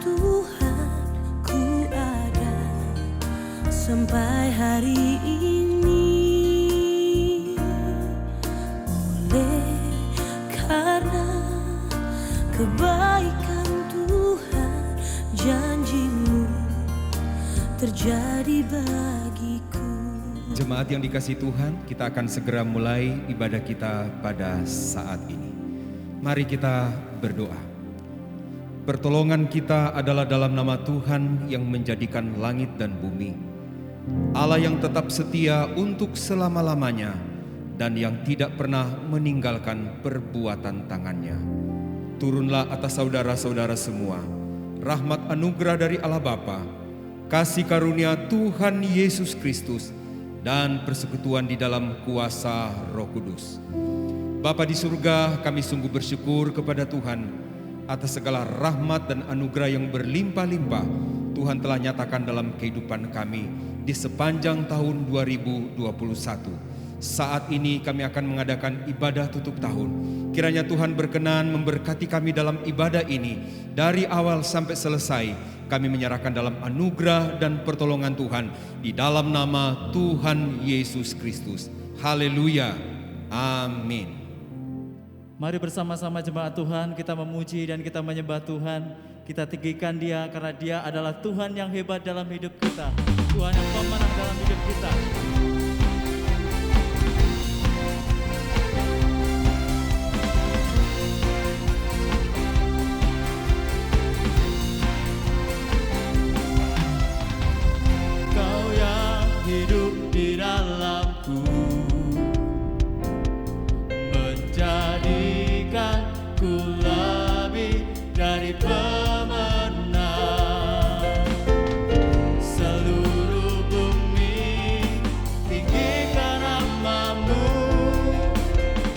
Tuhan, ku ada sampai hari ini oleh karena kebaikan Tuhan, janji-Mu terjadi bagiku. Jemaat yang dikasihi Tuhan, kita akan segera mulai ibadah kita pada saat ini. Mari kita berdoa. Pertolongan kita adalah dalam nama Tuhan yang menjadikan langit dan bumi, Allah yang tetap setia untuk selama-lamanya dan yang tidak pernah meninggalkan perbuatan tangannya. Turunlah atas saudara-saudara semua rahmat anugerah dari Allah Bapa, kasih karunia Tuhan Yesus Kristus, dan persekutuan di dalam kuasa Roh Kudus. Bapa di surga, kami sungguh bersyukur kepada Tuhan atas segala rahmat dan anugerah yang berlimpah-limpah Tuhan telah nyatakan dalam kehidupan kami di sepanjang tahun 2021. Saat ini kami akan mengadakan ibadah tutup tahun. Kiranya Tuhan berkenan memberkati kami dalam ibadah ini. Dari awal sampai selesai, kami menyerahkan dalam anugerah dan pertolongan Tuhan di dalam nama Tuhan Yesus Kristus. Haleluya. Amin. Mari bersama-sama jemaat Tuhan, kita memuji dan kita menyembah Tuhan. Kita tinggikan Dia karena Dia adalah Tuhan yang hebat dalam hidup kita, Tuhan yang pemenang dalam hidup kita. Kau yang hidup di dalamku, menjadikanku lebih dari pemenang. Seluruh bumi tinggikan nama-Mu,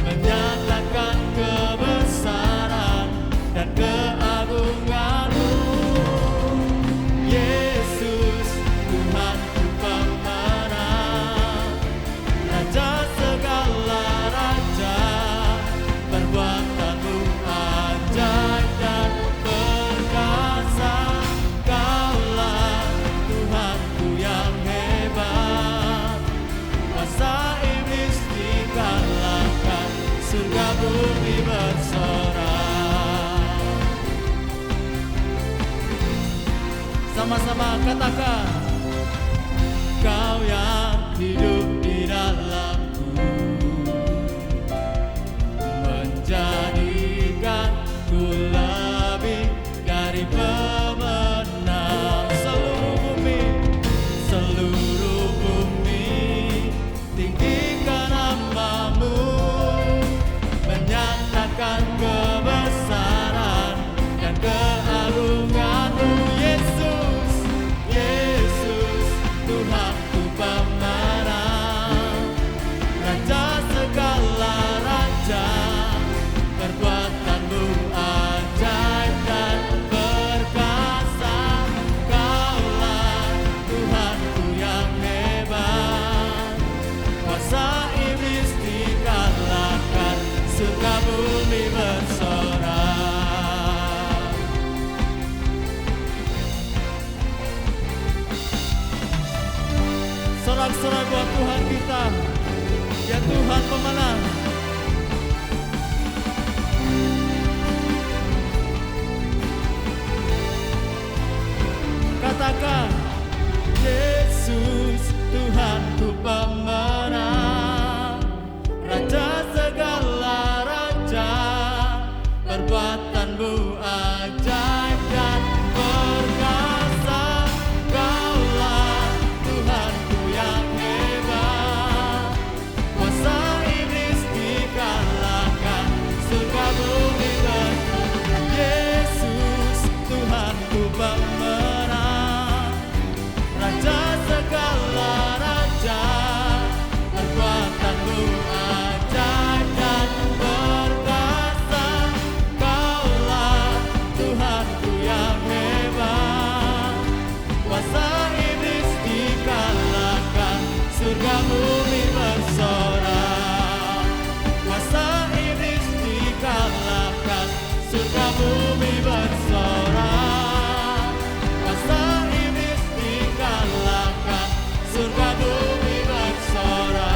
menyatakan kebesaran dan keagungan-Mu. Yesus, Tuhanku pemenang, Raja segala raja. Perbuatan-Mu ajaib dan perkasa. Kaulah Tuhanku yang hebat, kuasa iblis dikalahkan, surga bumi bersorak. Sama-sama katakan, Kau yang hidup di dalamku, menjadikanku lebih dari pemenang. Seluruh bumi tinggikan nama-Mu, menyatakan kebesaran dan keagungan-Mu. Yesus, Tuhanku pemenang, Raja segala raja. Perbuatan-Mu ajaib dan perkasa. Kaulah Tuhanku yang hebat, kuasa iblis dikalahkan, surga bumi bersorak. Sorak-sorai buat Tuhan kita, ya Tuhan pemenang. Katakan, Yesus, Tuhanku pemenang, Raja segala raja. Perbuatan-Mu ajaib dan perkasa. Kaulah Tuhanku yang hebat, kuasa iblis dikalahkan, surga bumi bersorak. Yesus, Tuhanku pemenang, surga bumi bersorak.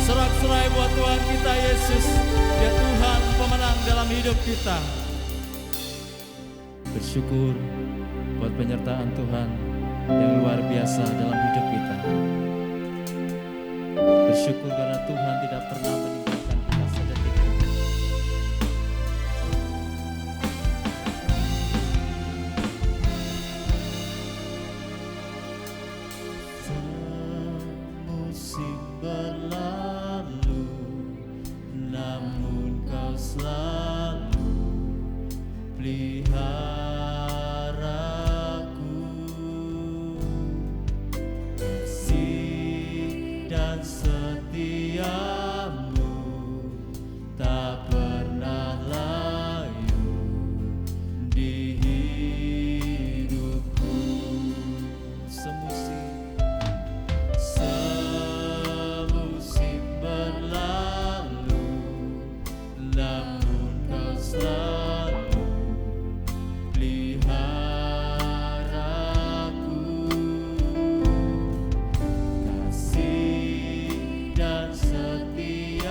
Sorak-sorai buat Tuhan kita Yesus, dia Tuhan pemenang dalam hidup kita. Bersyukur buat penyertaan Tuhan yang luar biasa dalam hidup kita. Bersyukur karena Tuhan tidak pernah meninggalkan kita sedetik pun. Semusim berlalu, namun Kau selalu peliharaku. Kasih dan setiamu tak pernah layu di hidupku. Semusim berlalu, namun Kau selalu peliharaku. Kasih dan setiamu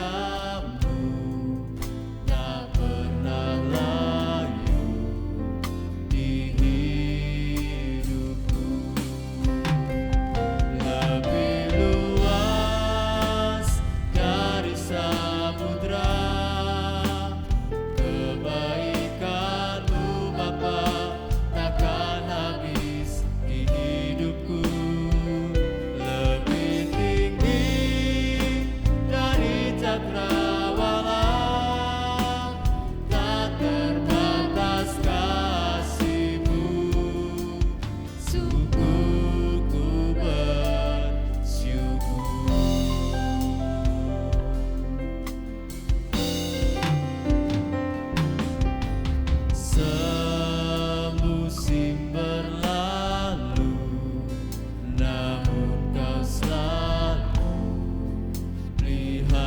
tak pernah layu di hidupku. Lebih luas dari samudra kebaikan-Mu Bapa, takkan habis di hidupku. Lebih tinggi dari cakrawala, tak terbatas kasih-Mu. Sungguh ku bersyukur. Semusim berlalu, namun Kau selalu peliharaku.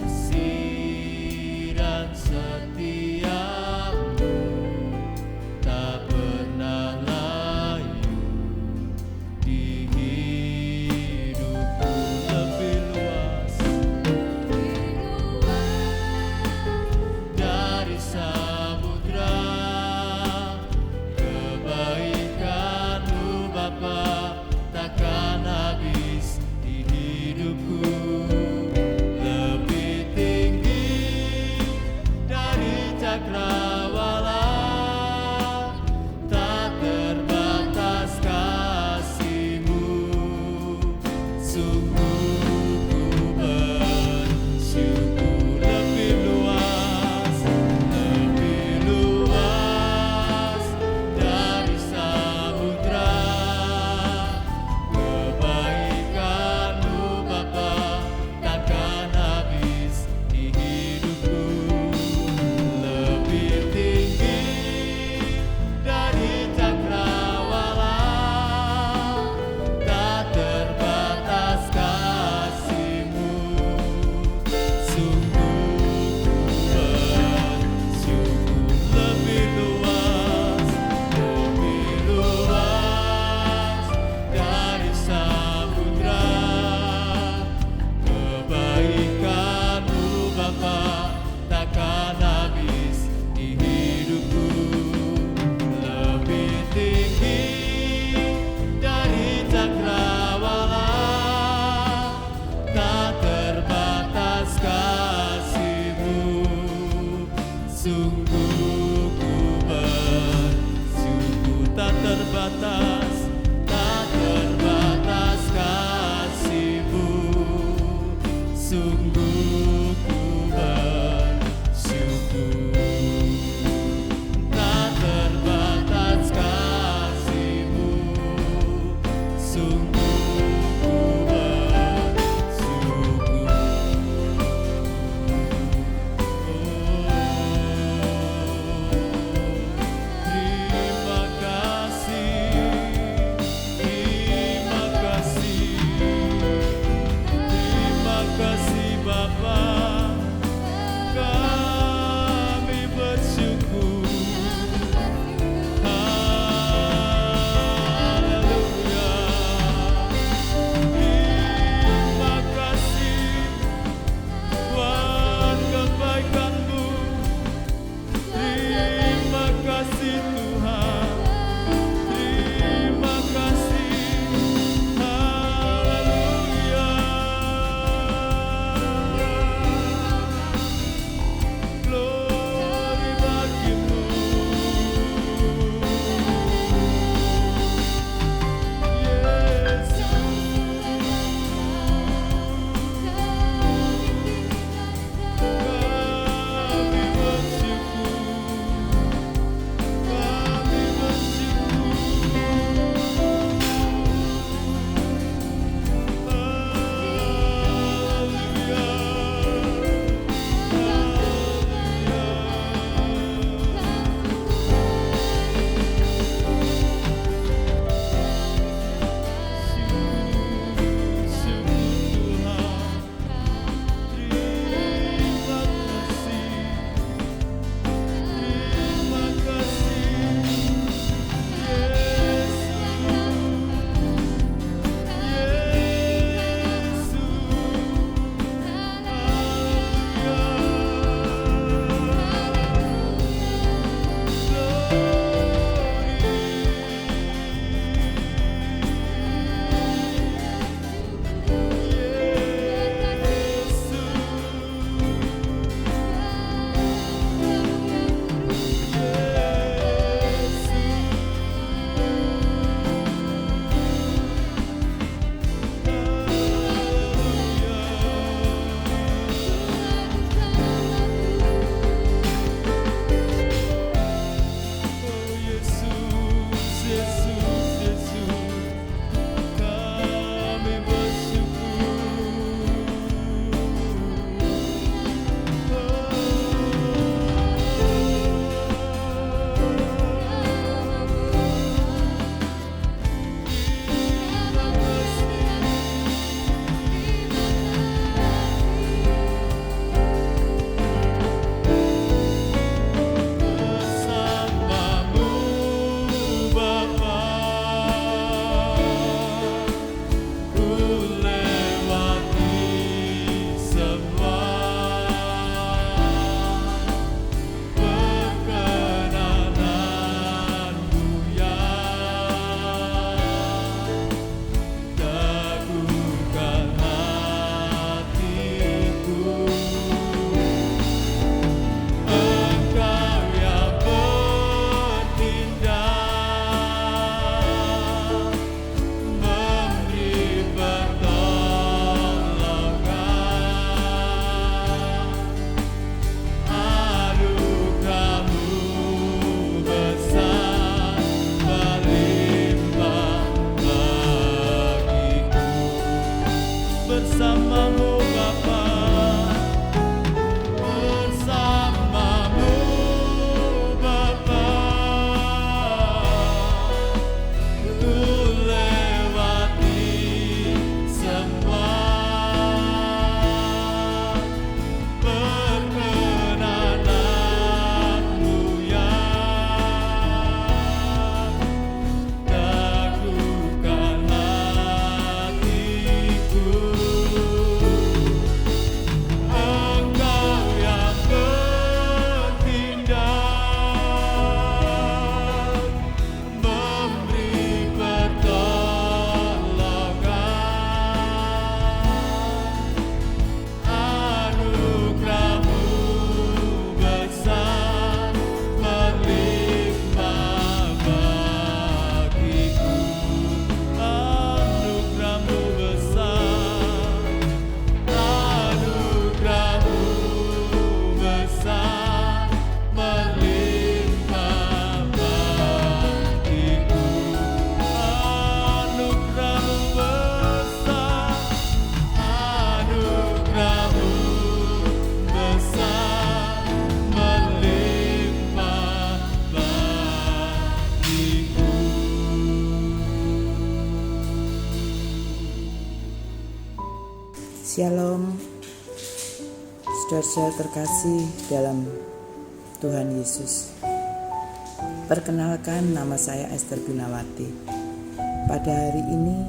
Kasih dan setiamu tak pernah layu di hidupku. Lebih luas dari samudra kebaikan-Mu Bapa, takkan habis di hidupku. Lebih tinggi dari cakrawala, tak terbatas kasih-Mu. Sungguh ku bersyukur. Lebih luas dari samudra kebaikan-Mu Bapa, takkan habis di hidupku. Lebih Shalom, saudara-saudara terkasih dalam Tuhan Yesus. Perkenalkan, nama saya Esther Gunawati. Pada hari ini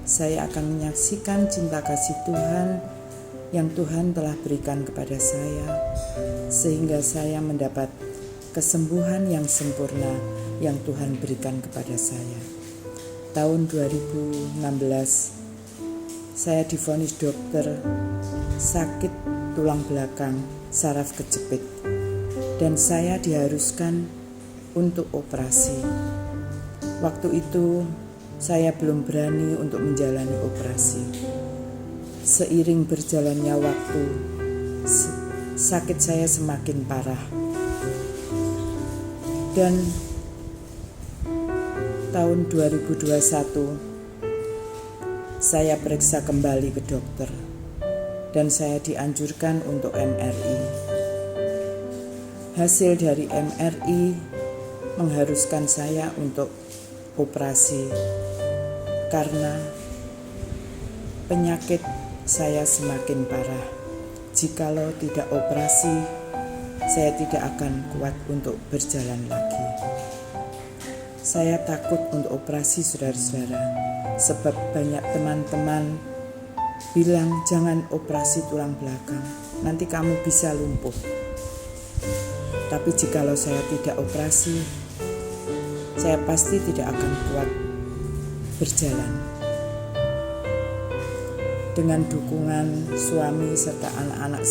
saya akan menyaksikan cinta kasih Tuhan yang Tuhan telah berikan kepada saya, sehingga saya mendapat kesembuhan yang sempurna yang Tuhan berikan kepada saya. Tahun 2016 saya divonis dokter sakit tulang belakang saraf kejepit dan saya diharuskan untuk operasi. Waktu itu saya belum berani untuk menjalani operasi. Seiring berjalannya waktu, sakit saya semakin parah. Dan tahun 2021 saya periksa kembali ke dokter dan saya dianjurkan untuk MRI. Hasil dari MRI mengharuskan saya untuk operasi karena penyakit saya semakin parah. Jikalau tidak operasi, saya tidak akan kuat untuk berjalan lagi. Saya takut untuk operasi, saudara-saudara, sebab banyak teman-teman bilang jangan operasi tulang belakang, nanti kamu bisa lumpuh. Tapi jikalau saya tidak operasi, saya pasti tidak akan kuat berjalan. Dengan dukungan suami serta anak-anak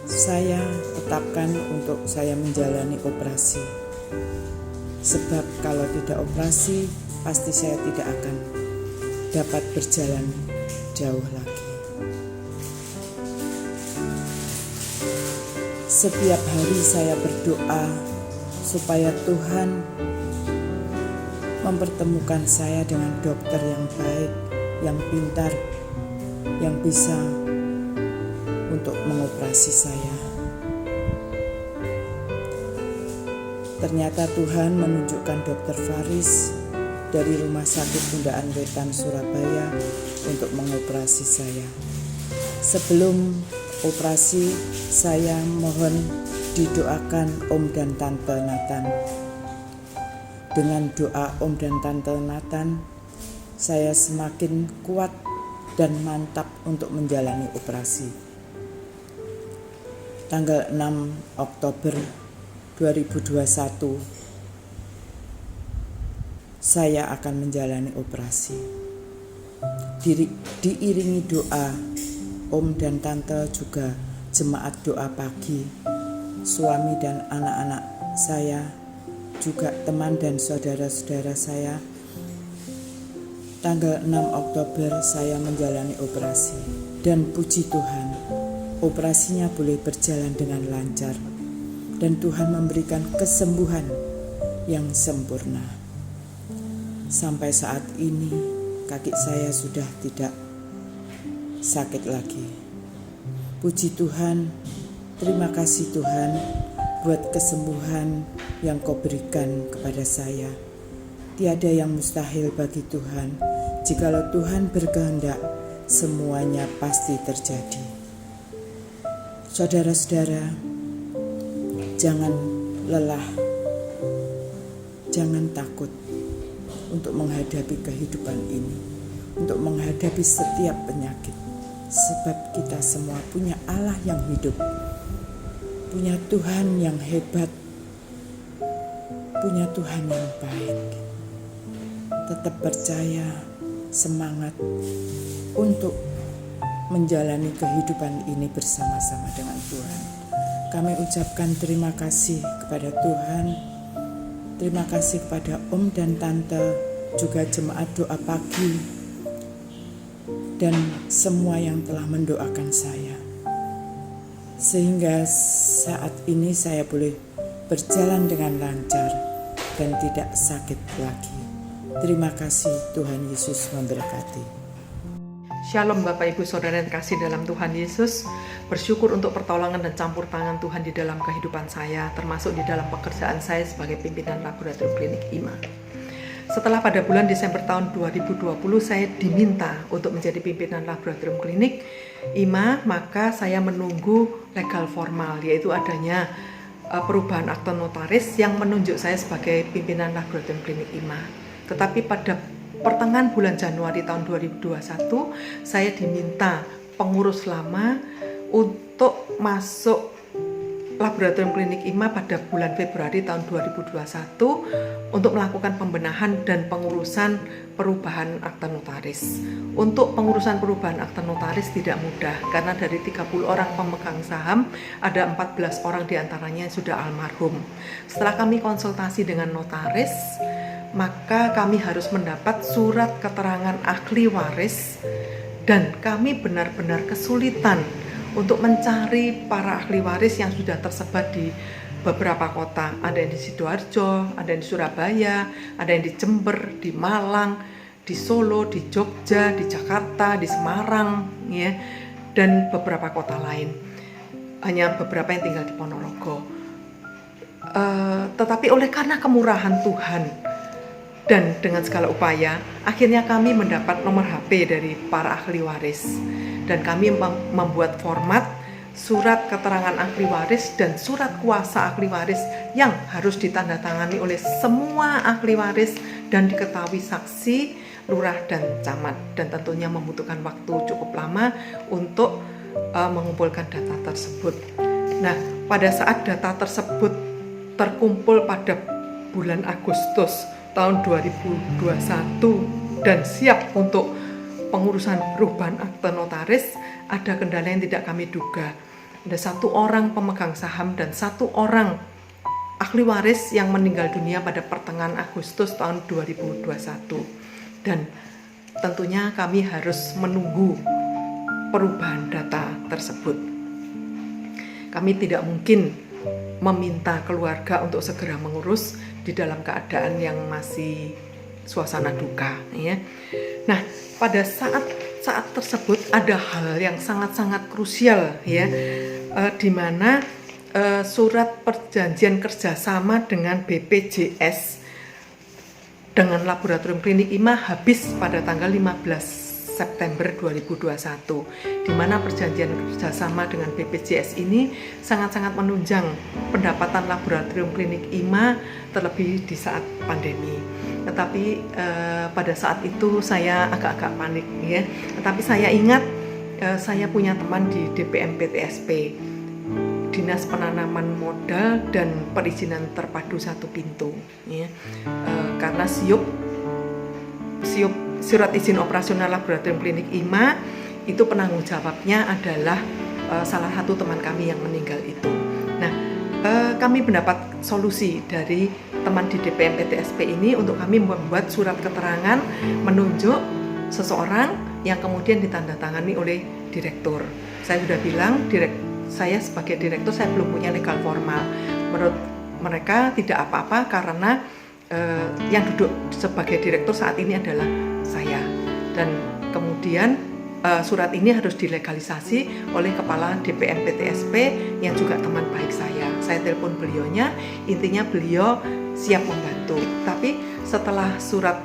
saya tetapkan untuk saya menjalani operasi. Sebab kalau tidak operasi, pasti saya tidak akan dapat berjalan jauh lagi. Setiap hari saya berdoa supaya Tuhan mempertemukan saya dengan dokter yang baik, yang pintar, yang bisa untuk mengoperasi saya. Ternyata Tuhan menunjukkan Dr. Faris dari Rumah Sakit Bundaan Wetan Surabaya untuk mengoperasi saya. Sebelum operasi, saya mohon didoakan Om dan Tante Nathan. Dengan doa Om dan Tante Nathan, saya semakin kuat dan mantap untuk menjalani operasi. Tanggal 6 Oktober 2021 saya akan menjalani operasi. Diiringi doa Om dan Tante, juga jemaat doa pagi, suami dan anak-anak saya, juga teman dan saudara-saudara saya. Tanggal 6 Oktober saya menjalani operasi dan puji Tuhan, operasinya boleh berjalan dengan lancar. Dan Tuhan memberikan kesembuhan yang sempurna. Sampai saat ini kaki saya sudah tidak sakit lagi. Puji Tuhan, terima kasih Tuhan buat kesembuhan yang Kau berikan kepada saya. Tiada yang mustahil bagi Tuhan. Jikalau Tuhan berkehendak, semuanya pasti terjadi. Saudara-saudara, jangan lelah, jangan takut untuk menghadapi kehidupan ini, untuk menghadapi setiap penyakit. Sebab kita semua punya Allah yang hidup, punya Tuhan yang hebat, punya Tuhan yang baik. Tetap percaya, semangat untuk menjalani kehidupan ini bersama-sama dengan Tuhan. Kami ucapkan terima kasih kepada Tuhan, terima kasih kepada Om dan Tante, juga jemaat doa pagi, dan semua yang telah mendoakan saya. Sehingga saat ini saya boleh berjalan dengan lancar dan tidak sakit lagi. Terima kasih, Tuhan Yesus memberkati. Shalom Bapak Ibu Saudara yang kasih dalam Tuhan Yesus. Bersyukur untuk pertolongan dan campur tangan Tuhan di dalam kehidupan saya, termasuk di dalam pekerjaan saya sebagai pimpinan laboratorium klinik IMA. Setelah pada bulan Desember tahun 2020 saya diminta untuk menjadi pimpinan laboratorium klinik IMA, maka saya menunggu legal formal, yaitu adanya perubahan akte notaris yang menunjuk saya sebagai pimpinan laboratorium klinik IMA. Tetapi pada pertengahan bulan Januari tahun 2021 saya diminta pengurus lama untuk masuk laboratorium klinik IMA pada bulan Februari tahun 2021 untuk melakukan pembenahan dan pengurusan perubahan akta notaris. Untuk pengurusan perubahan akta notaris tidak mudah karena dari 30 orang pemegang saham ada 14 orang diantaranya yang sudah almarhum. Setelah kami konsultasi dengan notaris, maka kami harus mendapat surat keterangan ahli waris dan kami benar-benar kesulitan untuk mencari para ahli waris yang sudah tersebar di beberapa kota. Ada yang di Sidoarjo, ada yang di Surabaya, ada yang di Jember, di Malang, di Solo, di Jogja, di Jakarta, di Semarang, ya, dan beberapa kota lain. Hanya beberapa yang tinggal di Ponorogo. Tetapi oleh karena kemurahan Tuhan dan dengan segala upaya, akhirnya kami mendapat nomor HP dari para ahli waris. Dan kami membuat format surat keterangan ahli waris dan surat kuasa ahli waris yang harus ditandatangani oleh semua ahli waris dan diketahui saksi, lurah, dan camat. Dan tentunya membutuhkan waktu cukup lama untuk mengumpulkan data tersebut. Nah, pada saat data tersebut terkumpul pada bulan Agustus tahun 2021 dan siap untuk pengurusan perubahan akte notaris, ada kendala yang tidak kami duga. Ada 1 orang pemegang saham dan 1 orang ahli waris yang meninggal dunia pada pertengahan Agustus tahun 2021. Dan tentunya kami harus menunggu perubahan data tersebut. Kami tidak mungkin meminta keluarga untuk segera mengurus di dalam keadaan yang masih suasana duka, ya. Nah, pada saat tersebut ada hal yang sangat-sangat krusial, ya, di mana surat perjanjian kerjasama dengan BPJS dengan laboratorium klinik IMA habis pada tanggal 15 September 2021, di mana perjanjian kerjasama dengan BPJS ini sangat-sangat menunjang pendapatan laboratorium klinik IMA terlebih di saat pandemi. Tetapi pada saat itu saya agak-agak panik, ya. Tetapi saya ingat saya punya teman di DPM PTSP, Dinas Penanaman Modal dan Perizinan Terpadu Satu Pintu, ya. Karena surat izin operasional laboratorium klinik IMA itu penanggung jawabnya adalah salah satu teman kami yang meninggal itu. Nah, kami mendapat solusi dari teman di DPM PTSP ini untuk kami membuat surat keterangan menunjuk seseorang yang kemudian ditandatangani oleh direktur. Saya sudah bilang, saya sebagai direktur saya belum punya legal formal. Menurut mereka tidak apa-apa karena yang duduk sebagai direktur saat ini adalah saya. Dan kemudian surat ini harus dilegalisasi oleh kepala DPM PTSP yang juga teman baik saya. Saya telepon beliaunya, intinya beliau siap membantu. Tapi setelah surat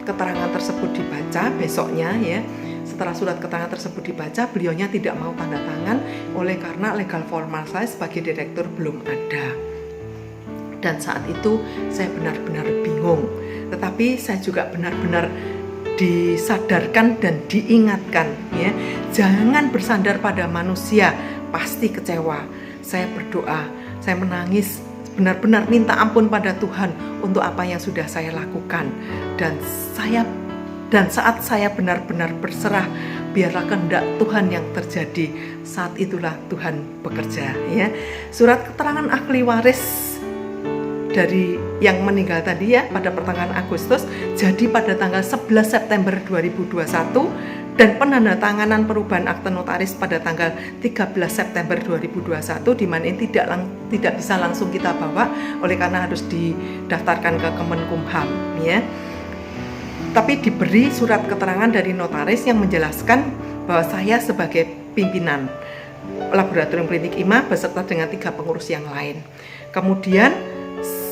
keterangan tersebut dibaca besoknya, ya, setelah surat keterangan tersebut dibaca, beliaunya tidak mau tanda tangan oleh karena legal formal saya sebagai direktur belum ada. Dan saat itu saya benar-benar bingung. Tetapi saya juga benar-benar disadarkan dan diingatkan, ya, jangan bersandar pada manusia, pasti kecewa. Saya berdoa, saya menangis, benar-benar minta ampun pada Tuhan untuk apa yang sudah saya lakukan. Dan saat saya benar-benar berserah, biarlah kehendak Tuhan yang terjadi. Saat itulah Tuhan bekerja, ya. Surat keterangan ahli waris dari yang meninggal tadi, ya, pada pertengahan Agustus jadi pada tanggal 11 September 2021 dan penandatanganan perubahan akte notaris pada tanggal 13 September 2021, di mana ini tidak bisa langsung kita bawa oleh karena harus didaftarkan ke Kemenkumham, ya. Tapi diberi surat keterangan dari notaris yang menjelaskan bahwa saya sebagai pimpinan laboratorium klinik IMA beserta dengan 3 pengurus yang lain. Kemudian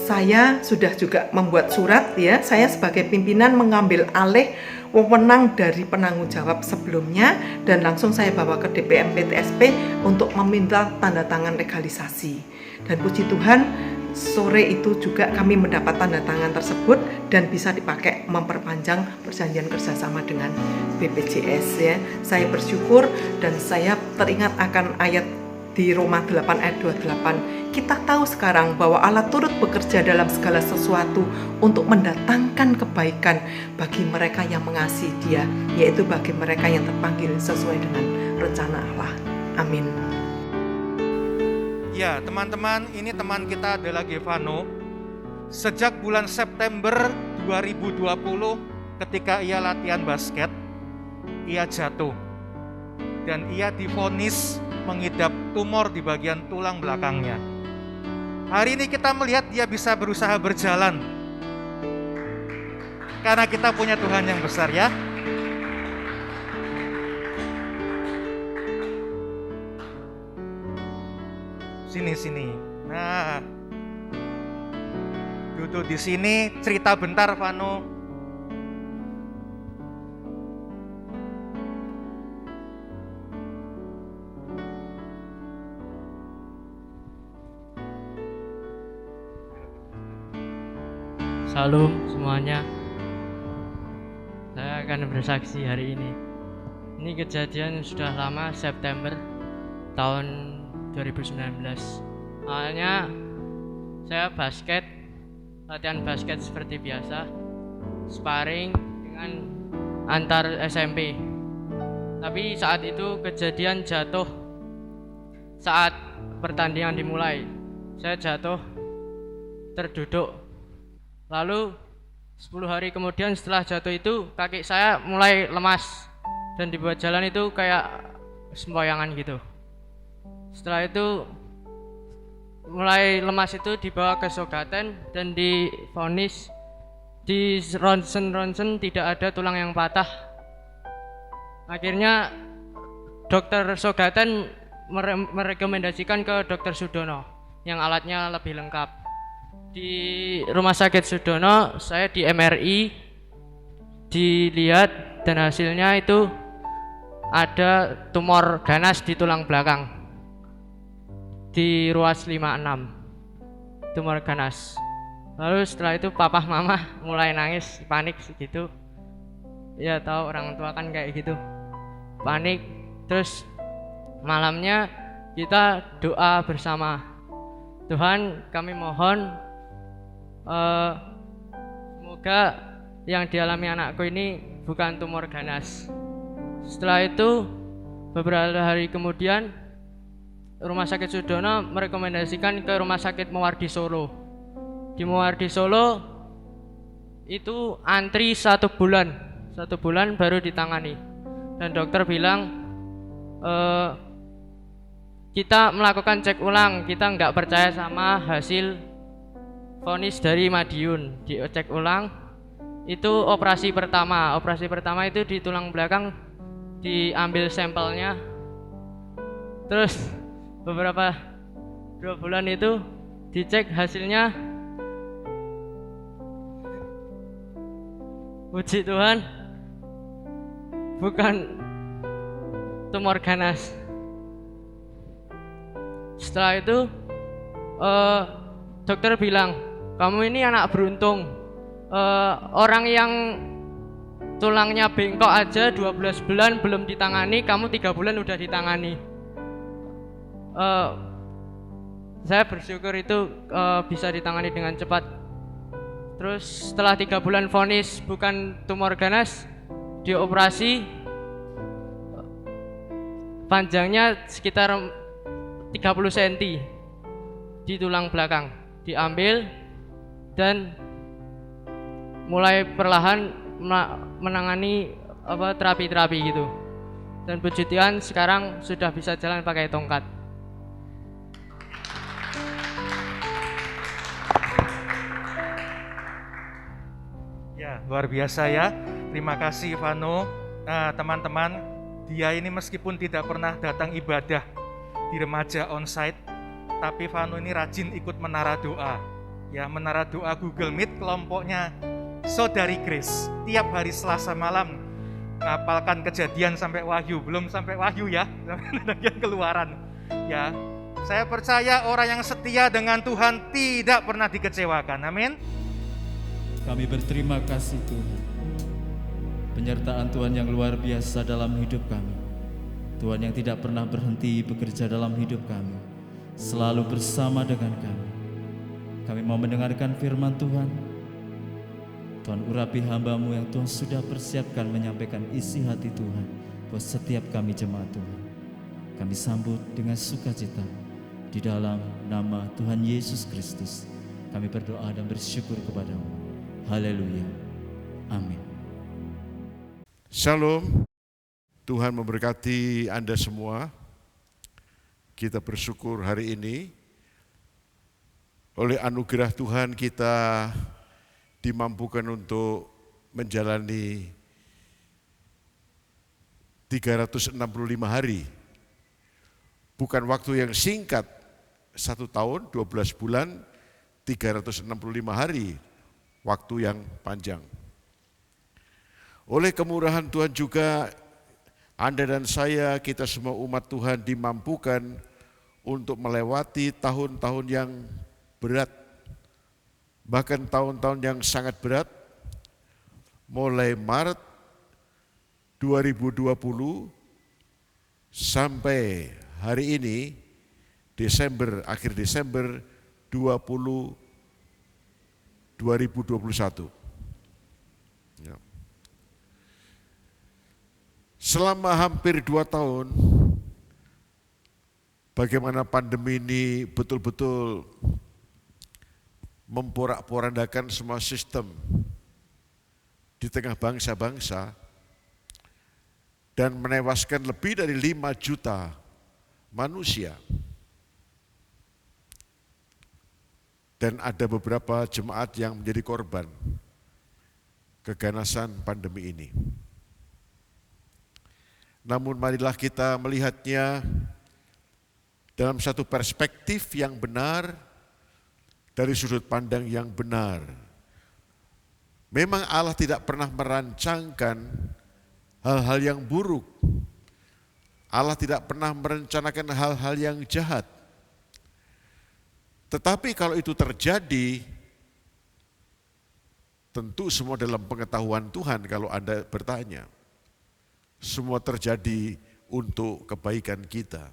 saya sudah juga membuat surat ya. Saya sebagai pimpinan mengambil alih wewenang dari penanggung jawab sebelumnya dan langsung saya bawa ke DPM PTSP untuk meminta tanda tangan legalisasi. Dan puji Tuhan, sore itu juga kami mendapat tanda tangan tersebut dan bisa dipakai memperpanjang perjanjian kerjasama dengan BPJS ya. Saya bersyukur dan saya teringat akan ayat di Roma 8 ayat 28. Kita tahu sekarang bahwa Allah turut bekerja dalam segala sesuatu untuk mendatangkan kebaikan bagi mereka yang mengasihi Dia, yaitu bagi mereka yang terpanggil sesuai dengan rencana Allah. Amin. Ya, teman-teman, ini teman kita adalah Gevano. Sejak bulan September 2020, ketika ia latihan basket, ia jatuh. Dan ia divonis mengidap tumor di bagian tulang belakangnya. Hari ini kita melihat dia bisa berusaha berjalan. Karena kita punya Tuhan yang besar ya. Sini. Nah, duduk di sini, cerita bentar, Vano. Salam semuanya. Saya akan bersaksi hari ini. Ini kejadian sudah lama, September tahun 2019. Awalnya saya latihan basket seperti biasa, sparring dengan antar SMP. Tapi saat itu kejadian jatuh saat pertandingan dimulai. Saya jatuh terduduk. Lalu 10 hari kemudian setelah jatuh itu kaki saya mulai lemas dan dibuat jalan itu kayak sempoyangan gitu. Setelah itu mulai lemas itu dibawa ke Sogaten dan divonis di ronsen tidak ada tulang yang patah. Akhirnya dokter Sogaten merekomendasikan ke dokter Sudono yang alatnya lebih lengkap. Di Rumah Sakit Sudono saya di MRI dilihat dan hasilnya itu ada tumor ganas di tulang belakang di ruas 56, tumor ganas. Lalu setelah itu papa mama mulai nangis, panik gitu ya, tahu orang tua kan kayak gitu, panik. Terus malamnya kita doa bersama, Tuhan kami mohon semoga yang dialami anakku ini bukan tumor ganas. Setelah itu beberapa hari kemudian Rumah Sakit Sudono merekomendasikan ke Rumah Sakit Muwardi Solo. Di Muwardi Solo itu antri 1 bulan baru ditangani. Dan dokter bilang kita melakukan cek ulang, kita nggak percaya sama hasil vonis dari Madiun. Dicek ulang, itu operasi pertama itu di tulang belakang, diambil sampelnya. Terus beberapa 2 bulan itu dicek hasilnya, puji Tuhan bukan tumor ganas. Setelah itu dokter bilang, kamu ini anak beruntung. Orang yang tulangnya bengkok aja 12 bulan belum ditangani, kamu 3 bulan udah ditangani. Saya bersyukur itu bisa ditangani dengan cepat. Terus setelah 3 bulan vonis bukan tumor ganas, dioperasi, panjangnya sekitar 30 cm di tulang belakang, diambil dan mulai perlahan menangani terapi-terapi gitu. Dan puji Tuhan sekarang sudah bisa jalan pakai tongkat. Ya, luar biasa ya. Terima kasih Vano. Nah, teman-teman, dia ini meskipun tidak pernah datang ibadah di remaja onsite, tapi Vano ini rajin ikut menara doa. ya menara doa Google Meet kelompoknya Saudari Grace. Tiap hari Selasa malam ngapalkan Kejadian sampai Wahyu, belum sampai Wahyu ya, bagian Keluaran. Ya, saya percaya orang yang setia dengan Tuhan tidak pernah dikecewakan. Amin. Kami berterima kasih Tuhan. Penyertaan Tuhan yang luar biasa dalam hidup kami. Tuhan yang tidak pernah berhenti bekerja dalam hidup kami, selalu bersama dengan kami. Kami mau mendengarkan firman Tuhan. Tuhan urapi hamba-Mu yang Tuhan sudah persiapkan menyampaikan isi hati Tuhan buat setiap kami jemaat Tuhan. Kami sambut dengan sukacita di dalam nama Tuhan Yesus Kristus. Kami berdoa dan bersyukur kepada-Mu. Haleluya. Amin. Shalom. Tuhan memberkati Anda semua. Kita bersyukur hari ini oleh anugerah Tuhan kita dimampukan untuk menjalani 365 hari. Bukan waktu yang singkat, 1 tahun, 12 bulan, 365 hari, waktu yang panjang. Oleh kemurahan Tuhan juga, Anda dan saya, kita semua umat Tuhan dimampukan untuk melewati tahun-tahun yang berat, bahkan tahun-tahun yang sangat berat, mulai Maret 2020 sampai hari ini, akhir Desember 2021. Ya. Selama hampir 2 tahun, bagaimana pandemi ini betul-betul memporak-porandakan semua sistem di tengah bangsa-bangsa dan menewaskan lebih dari 5 juta manusia. Dan ada beberapa jemaat yang menjadi korban keganasan pandemi ini. Namun marilah kita melihatnya dalam satu perspektif yang benar, dari sudut pandang yang benar. Memang Allah tidak pernah merancangkan hal-hal yang buruk. Allah tidak pernah merencanakan hal-hal yang jahat. Tetapi kalau itu terjadi, tentu semua dalam pengetahuan Tuhan kalau Anda bertanya. Semua terjadi untuk kebaikan kita.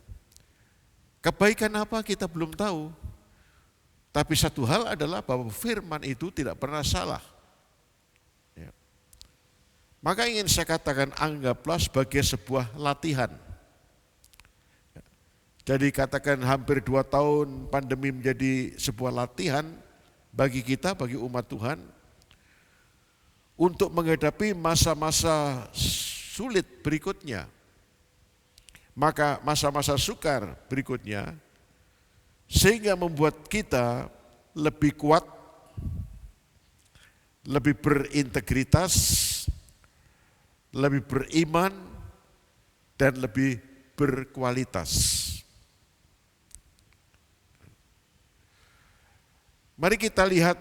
Kebaikan apa kita belum tahu. Tapi satu hal adalah bahwa firman itu tidak pernah salah. Ya. Maka ingin saya katakan, anggaplah sebagai sebuah latihan. Ya. Jadi katakan hampir 2 tahun pandemi menjadi sebuah latihan bagi kita, bagi umat Tuhan, untuk menghadapi masa-masa sulit berikutnya. Maka masa-masa sukar berikutnya, sehingga membuat kita lebih kuat, lebih berintegritas, lebih beriman, dan lebih berkualitas. Mari kita lihat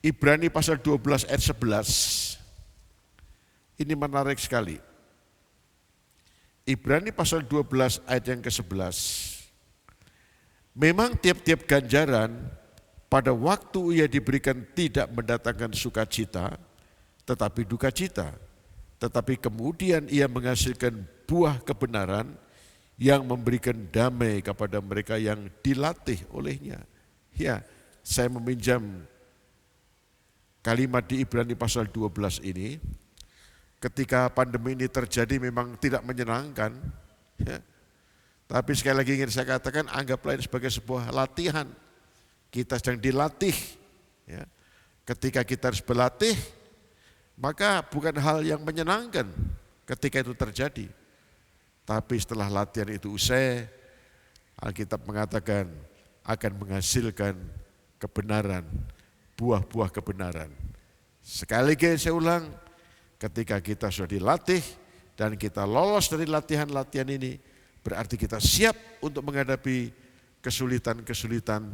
Ibrani pasal 12 ayat 11. Ini menarik sekali. Ibrani pasal 12 ayat yang ke-11. Memang tiap-tiap ganjaran pada waktu ia diberikan tidak mendatangkan sukacita, tetapi duka cita. Tetapi kemudian ia menghasilkan buah kebenaran yang memberikan damai kepada mereka yang dilatih olehnya. Ya, saya meminjam kalimat di Ibrani pasal 12 ini. Ketika pandemi ini terjadi memang tidak menyenangkan, ya. Tapi sekali lagi ingin saya katakan, anggaplah ini sebagai sebuah latihan. Kita sedang dilatih. Ya. Ketika kita harus berlatih, maka bukan hal yang menyenangkan ketika itu terjadi. Tapi setelah latihan itu usai, Alkitab mengatakan akan menghasilkan kebenaran, buah-buah kebenaran. Sekali lagi saya ulang, ketika kita sudah dilatih dan kita lolos dari latihan-latihan ini, berarti kita siap untuk menghadapi kesulitan-kesulitan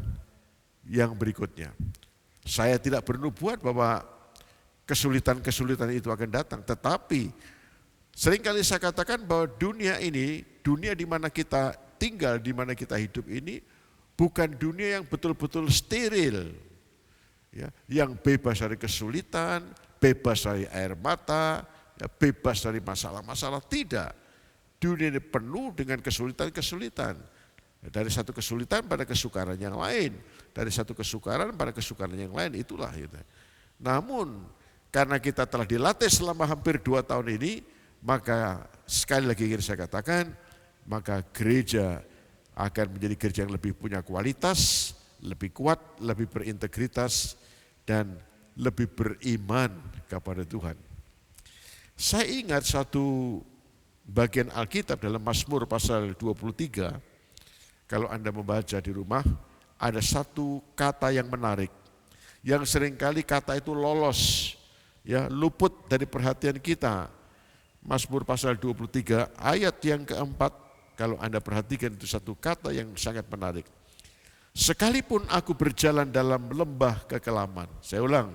yang berikutnya. Saya tidak bernubuat bahwa kesulitan-kesulitan itu akan datang, tetapi seringkali saya katakan bahwa dunia ini, dunia di mana kita tinggal, di mana kita hidup ini, bukan dunia yang betul-betul steril, ya, yang bebas dari kesulitan, bebas dari air mata, ya, bebas dari masalah-masalah. Tidak. Dunia ini penuh dengan kesulitan-kesulitan. Dari satu kesulitan pada kesukaran yang lain, dari satu kesukaran pada kesukaran yang lain, itulah. Gitu. Namun karena kita telah dilatih selama hampir 2 tahun ini, maka sekali lagi ingin saya katakan, maka gereja akan menjadi gereja yang lebih punya kualitas, lebih kuat, lebih berintegritas, dan lebih beriman kepada Tuhan. Saya ingat satu bagian Alkitab dalam Mazmur pasal 23, kalau Anda membaca di rumah, ada satu kata yang menarik, yang seringkali kata itu lolos, ya, luput dari perhatian kita. Mazmur pasal 23 ayat yang keempat, kalau Anda perhatikan itu satu kata yang sangat menarik. Sekalipun aku berjalan dalam lembah kekelaman, saya ulang,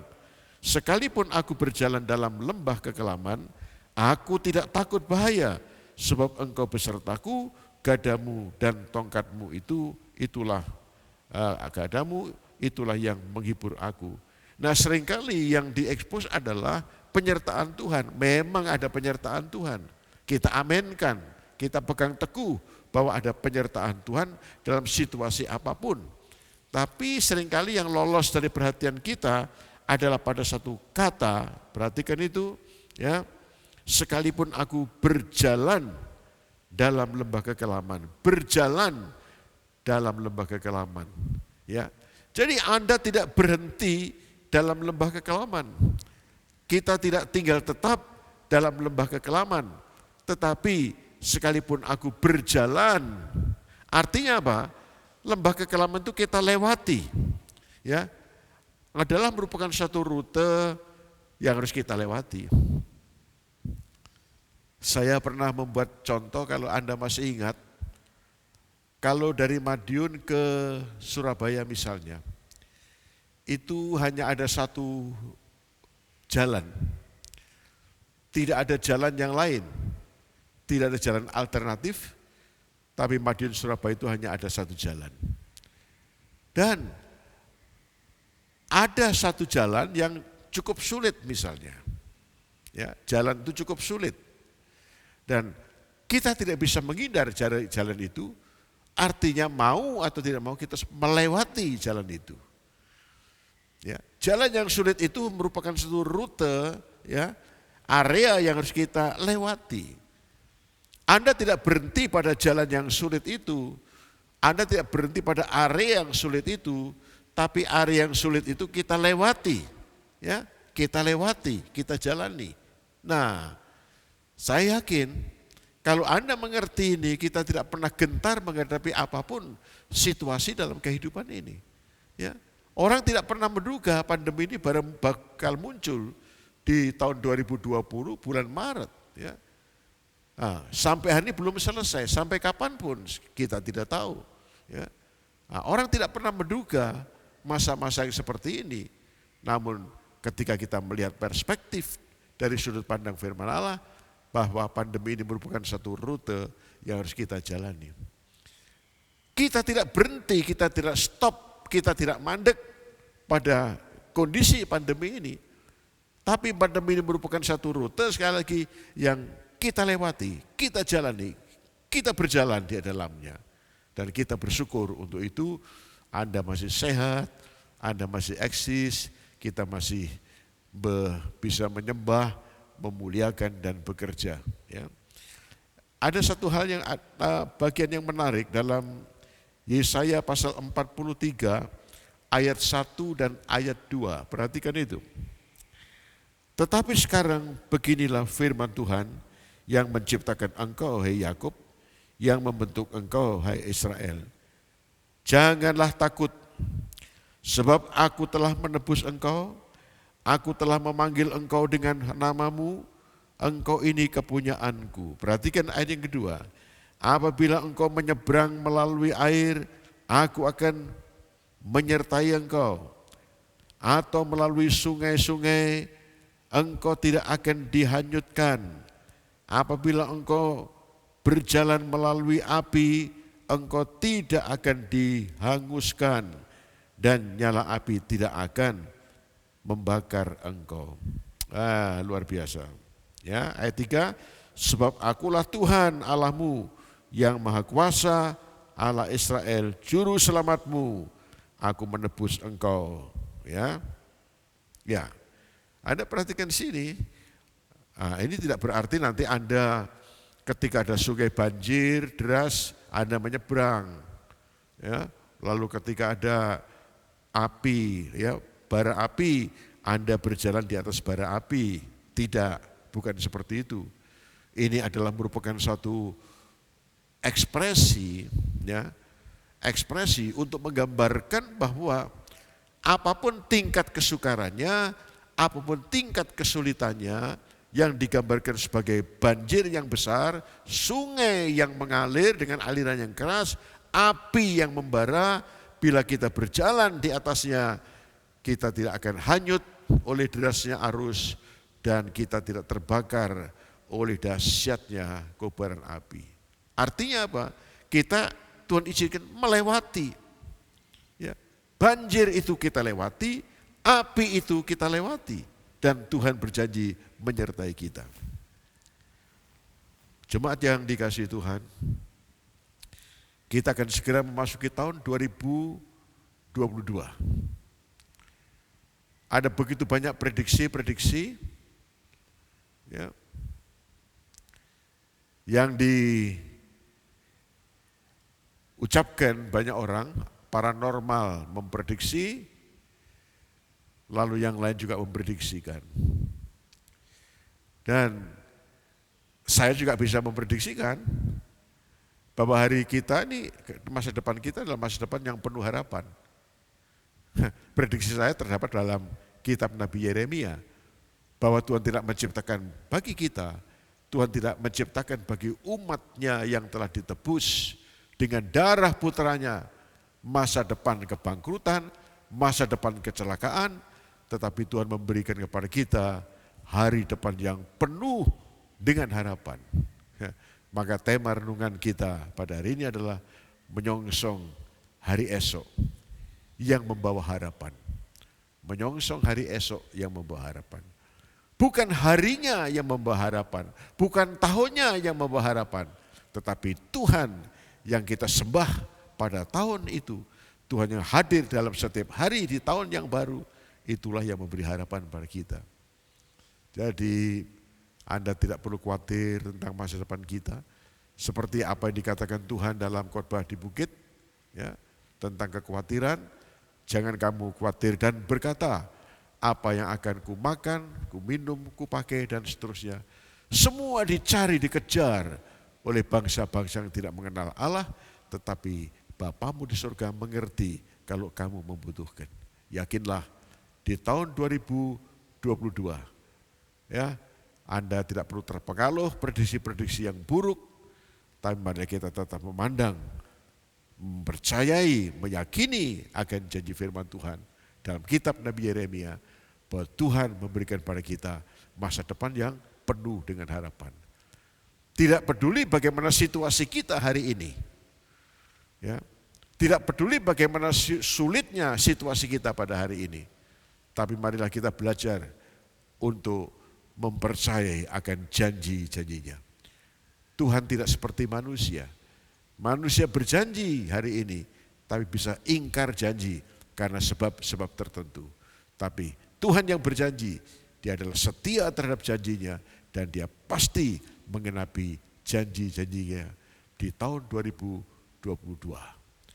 sekalipun aku berjalan dalam lembah kekelaman, aku tidak takut bahaya, sebab Engkau besertaku, gadamu dan tongkatmu itulah gadamu, itulah yang menghibur aku. Nah, seringkali yang diekspos adalah penyertaan Tuhan. Memang ada penyertaan Tuhan. Kita aminkan, kita pegang teguh bahwa ada penyertaan Tuhan dalam situasi apapun. Tapi seringkali yang lolos dari perhatian kita adalah pada satu kata, perhatikan itu, ya. Sekalipun aku berjalan dalam lembah kekelaman, berjalan dalam lembah kekelaman, ya. Jadi Anda tidak berhenti dalam lembah kekelaman. Kita tidak tinggal tetap dalam lembah kekelaman, tetapi sekalipun aku berjalan, artinya apa? Lembah kekelaman itu kita lewati, ya, adalah merupakan satu rute yang harus kita lewati. Saya pernah membuat contoh, kalau Anda masih ingat, kalau dari Madiun ke Surabaya misalnya, itu hanya ada satu jalan, tidak ada jalan yang lain, tidak ada jalan alternatif, tapi Madiun Surabaya itu hanya ada satu jalan. Dan ada satu jalan yang cukup sulit misalnya, ya, jalan itu cukup sulit. Dan kita tidak bisa menghindar jalan itu, artinya mau atau tidak mau kita melewati jalan itu. Ya, jalan yang sulit itu merupakan satu rute, ya, area yang harus kita lewati. Anda tidak berhenti pada jalan yang sulit itu, Anda tidak berhenti pada area yang sulit itu, tapi area yang sulit itu kita lewati, ya, kita lewati, kita jalani. Nah, saya yakin kalau Anda mengerti ini, kita tidak pernah gentar menghadapi apapun situasi dalam kehidupan ini. Ya, orang tidak pernah menduga pandemi ini bakal muncul di tahun 2020 bulan Maret. Ya. Nah, sampai hari ini belum selesai, sampai kapanpun kita tidak tahu. Ya. Nah, orang tidak pernah menduga masa-masa yang seperti ini. Namun ketika kita melihat perspektif dari sudut pandang firman Allah, bahwa pandemi ini merupakan satu rute yang harus kita jalani. Kita tidak berhenti, kita tidak stop, kita tidak mandek pada kondisi pandemi ini. Tapi pandemi ini merupakan satu rute, sekali lagi, yang kita lewati, kita jalani, kita berjalan di dalamnya. Dan kita bersyukur untuk itu. Anda masih sehat, Anda masih eksis, kita masih bisa menyembah, memuliakan dan bekerja. Ya. Ada satu hal yang bagian yang menarik dalam Yesaya pasal 43 ayat 1 dan ayat 2. Perhatikan itu. Tetapi sekarang beginilah firman Tuhan yang menciptakan engkau, hai Yakub, yang membentuk engkau, hai Israel. Janganlah takut, sebab aku telah menebus engkau. Aku telah memanggil engkau dengan namamu, engkau ini kepunyaanku. Perhatikan ayat yang kedua. Apabila engkau menyeberang melalui air, aku akan menyertai engkau, atau melalui sungai-sungai, engkau tidak akan dihanyutkan. Apabila engkau berjalan melalui api, engkau tidak akan dihanguskan, dan nyala api tidak akan membakar engkau. Luar biasa. Ya, ayat 3, sebab akulah Tuhan Allahmu yang maha kuasa, Allah Israel, juru selamatmu. Aku menebus engkau. Ya, Anda perhatikan sini. Ini tidak berarti nanti Anda ketika ada sungai banjir deras, Anda menyeberang. Ya, lalu ketika ada api, ya, bara api, Anda berjalan di atas bara api. Tidak, bukan seperti itu. Ini adalah merupakan suatu ekspresi, ya, ekspresi untuk menggambarkan bahwa apapun tingkat kesukarannya, apapun tingkat kesulitannya, yang digambarkan sebagai banjir yang besar, sungai yang mengalir dengan aliran yang keras, api yang membara, bila kita berjalan di atasnya, kita tidak akan hanyut oleh derasnya arus, dan kita tidak terbakar oleh dahsyatnya kobaran api. Artinya apa? Tuhan izinkan melewati. Ya, banjir itu kita lewati, api itu kita lewati, dan Tuhan berjanji menyertai kita. Jemaat yang dikasihi Tuhan, kita akan segera memasuki tahun 2022. Ada begitu banyak prediksi-prediksi, ya, yang diucapkan banyak orang. Paranormal memprediksi, lalu yang lain juga memprediksikan. Dan saya juga bisa memprediksikan bahwa hari kita ini, masa depan kita adalah masa depan yang penuh harapan. Prediksi saya terdapat dalam kitab Nabi Yeremia, bahwa Tuhan tidak menciptakan bagi kita, Tuhan tidak menciptakan bagi umatnya yang telah ditebus dengan darah putranya masa depan kebangkrutan, masa depan kecelakaan, tetapi Tuhan memberikan kepada kita hari depan yang penuh dengan harapan. Maka tema renungan kita pada hari ini adalah menyongsong hari esok yang membawa harapan. Menyongsong hari esok yang membawa harapan. Bukan harinya yang membawa harapan, bukan tahunnya yang membawa harapan, tetapi Tuhan yang kita sembah pada tahun itu, Tuhan yang hadir dalam setiap hari di tahun yang baru, itulah yang memberi harapan pada kita. Jadi Anda tidak perlu khawatir tentang masa depan kita, seperti apa yang dikatakan Tuhan dalam khotbah di bukit, ya, tentang kekhawatiran. Jangan kamu khawatir dan berkata, apa yang akan ku makan, ku minum, ku pakai, dan seterusnya. Semua dicari, dikejar oleh bangsa-bangsa yang tidak mengenal Allah, tetapi Bapamu di surga mengerti kalau kamu membutuhkan. Yakinlah di tahun 2022, ya, Anda tidak perlu terpengaruh prediksi-prediksi yang buruk, tapi mari kita tetap memandang, mempercayai, meyakini akan janji firman Tuhan dalam kitab Nabi Yeremia, bahwa Tuhan memberikan pada kita masa depan yang penuh dengan harapan. Tidak peduli bagaimana situasi kita hari ini, ya, tidak peduli bagaimana sulitnya situasi kita pada hari ini, tapi marilah kita belajar untuk mempercayai akan janji-janjinya. Tuhan tidak seperti manusia. Manusia berjanji hari ini, tapi bisa ingkar janji karena sebab-sebab tertentu. Tapi Tuhan yang berjanji, Dia adalah setia terhadap janjinya, dan Dia pasti mengenapi janji-janjinya di tahun 2022.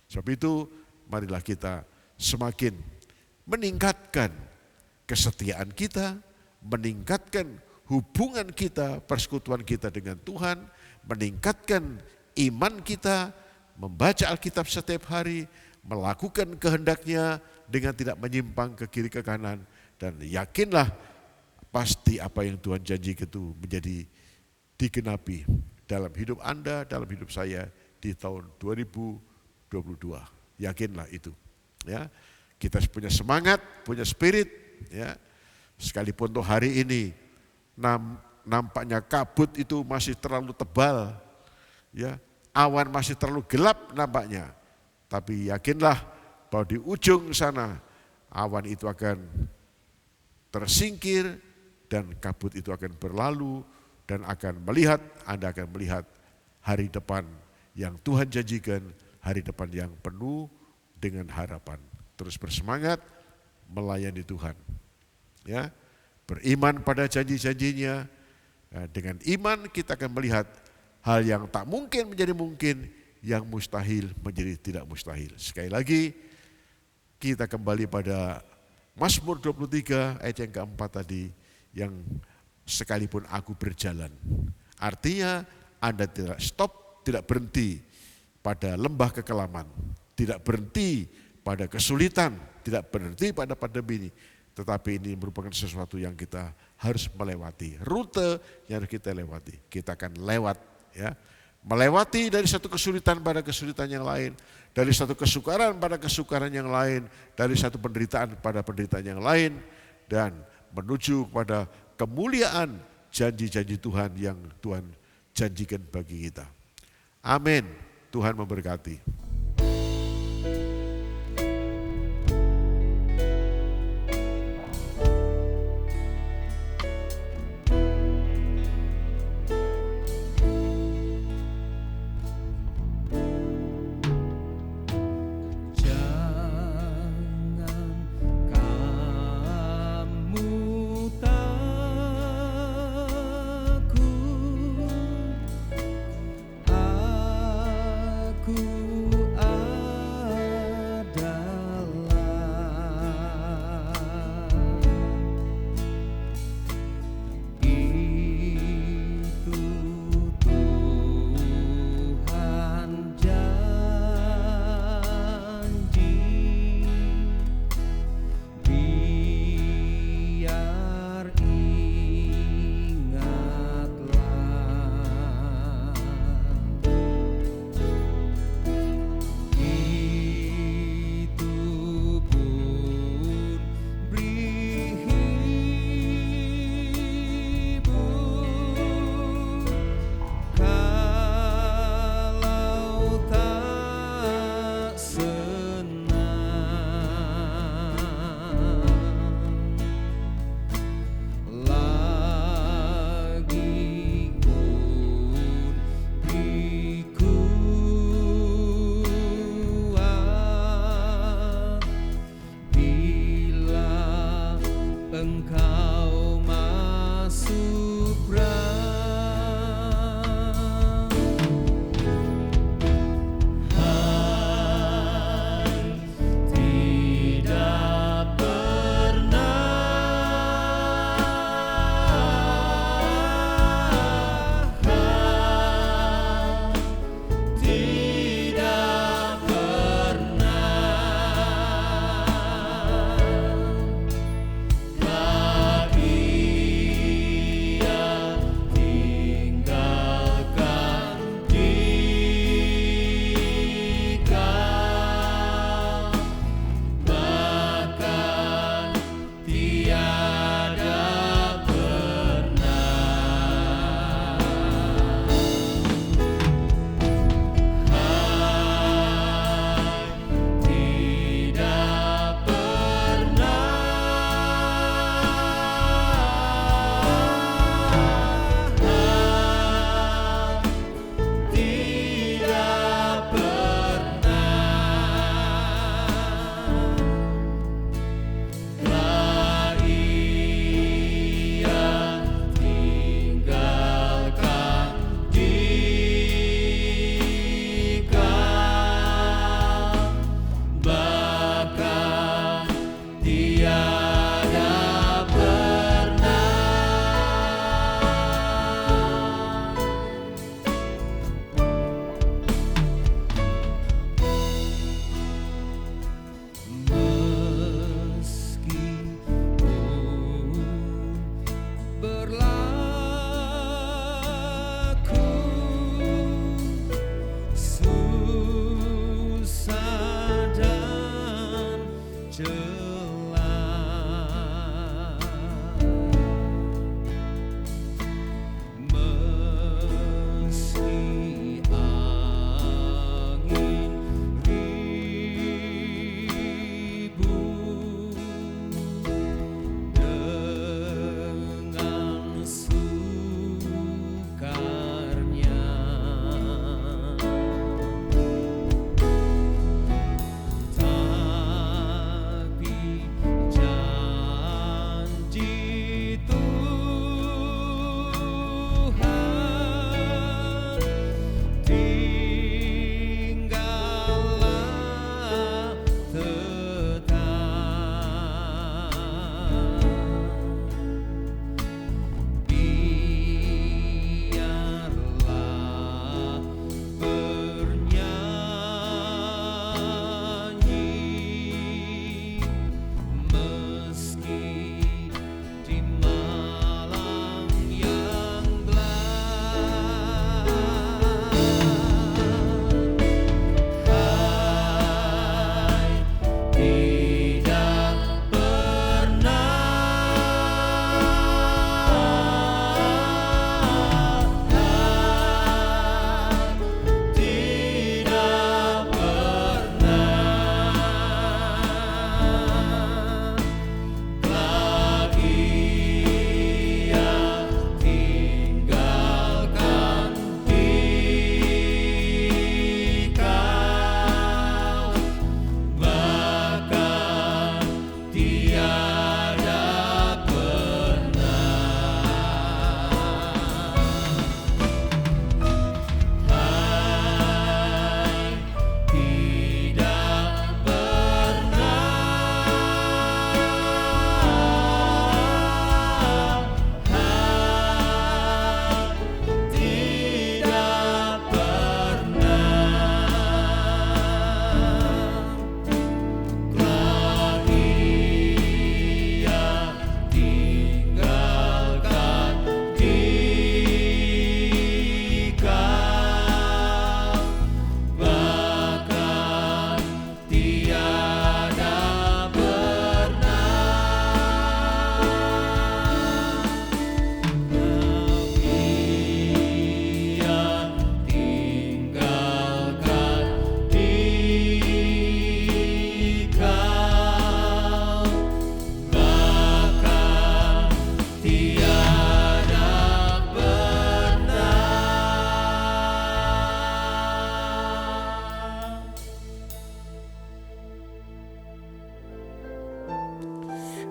Sebab itu marilah kita semakin meningkatkan kesetiaan kita, meningkatkan hubungan kita, persekutuan kita dengan Tuhan, meningkatkan iman kita, membaca Alkitab setiap hari, melakukan kehendaknya dengan tidak menyimpang ke kiri ke kanan, dan yakinlah pasti apa yang Tuhan janjikan itu menjadi digenapi dalam hidup Anda, dalam hidup saya di tahun 2022. Yakinlah itu. Ya, kita punya semangat, punya spirit, ya. Sekalipun tuh hari ini nampaknya kabut itu masih terlalu tebal, ya, awan masih terlalu gelap nampaknya. Tapi yakinlah bahwa di ujung sana awan itu akan tersingkir dan kabut itu akan berlalu dan Anda akan melihat hari depan yang Tuhan janjikan, hari depan yang penuh dengan harapan. Terus bersemangat melayani Tuhan. Ya, beriman pada janji-janjinya. Dengan iman kita akan melihat hal yang tak mungkin menjadi mungkin, yang mustahil menjadi tidak mustahil. Sekali lagi kita kembali pada Mazmur 23 ayat yang keempat tadi, yang sekalipun aku berjalan. Artinya Anda tidak stop, tidak berhenti pada lembah kekelaman, tidak berhenti pada kesulitan, tidak berhenti pada pandemi ini. Tetapi ini merupakan sesuatu yang kita harus melewati, rute yang harus kita lewati. Kita akan lewat, ya, melewati dari satu kesulitan pada kesulitan yang lain, dari satu kesukaran pada kesukaran yang lain, dari satu penderitaan pada penderitaan yang lain, dan menuju pada kemuliaan janji-janji Tuhan yang Tuhan janjikan bagi kita. Amin. Tuhan memberkati. Aku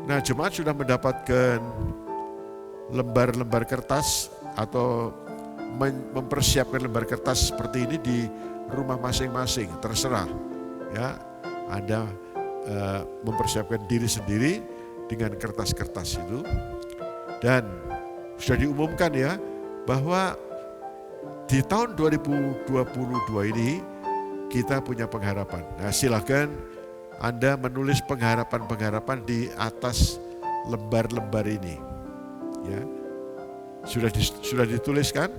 Nah, jemaat sudah mendapatkan lembar-lembar kertas atau mempersiapkan lembar kertas seperti ini di rumah masing-masing, terserah. Ya, Anda mempersiapkan diri sendiri dengan kertas-kertas itu. Dan sudah diumumkan ya bahwa di tahun 2022 ini kita punya pengharapan. Nah, silakan Anda menulis pengharapan-pengharapan di atas lembar-lembar ini. Ya. Sudah dituliskan?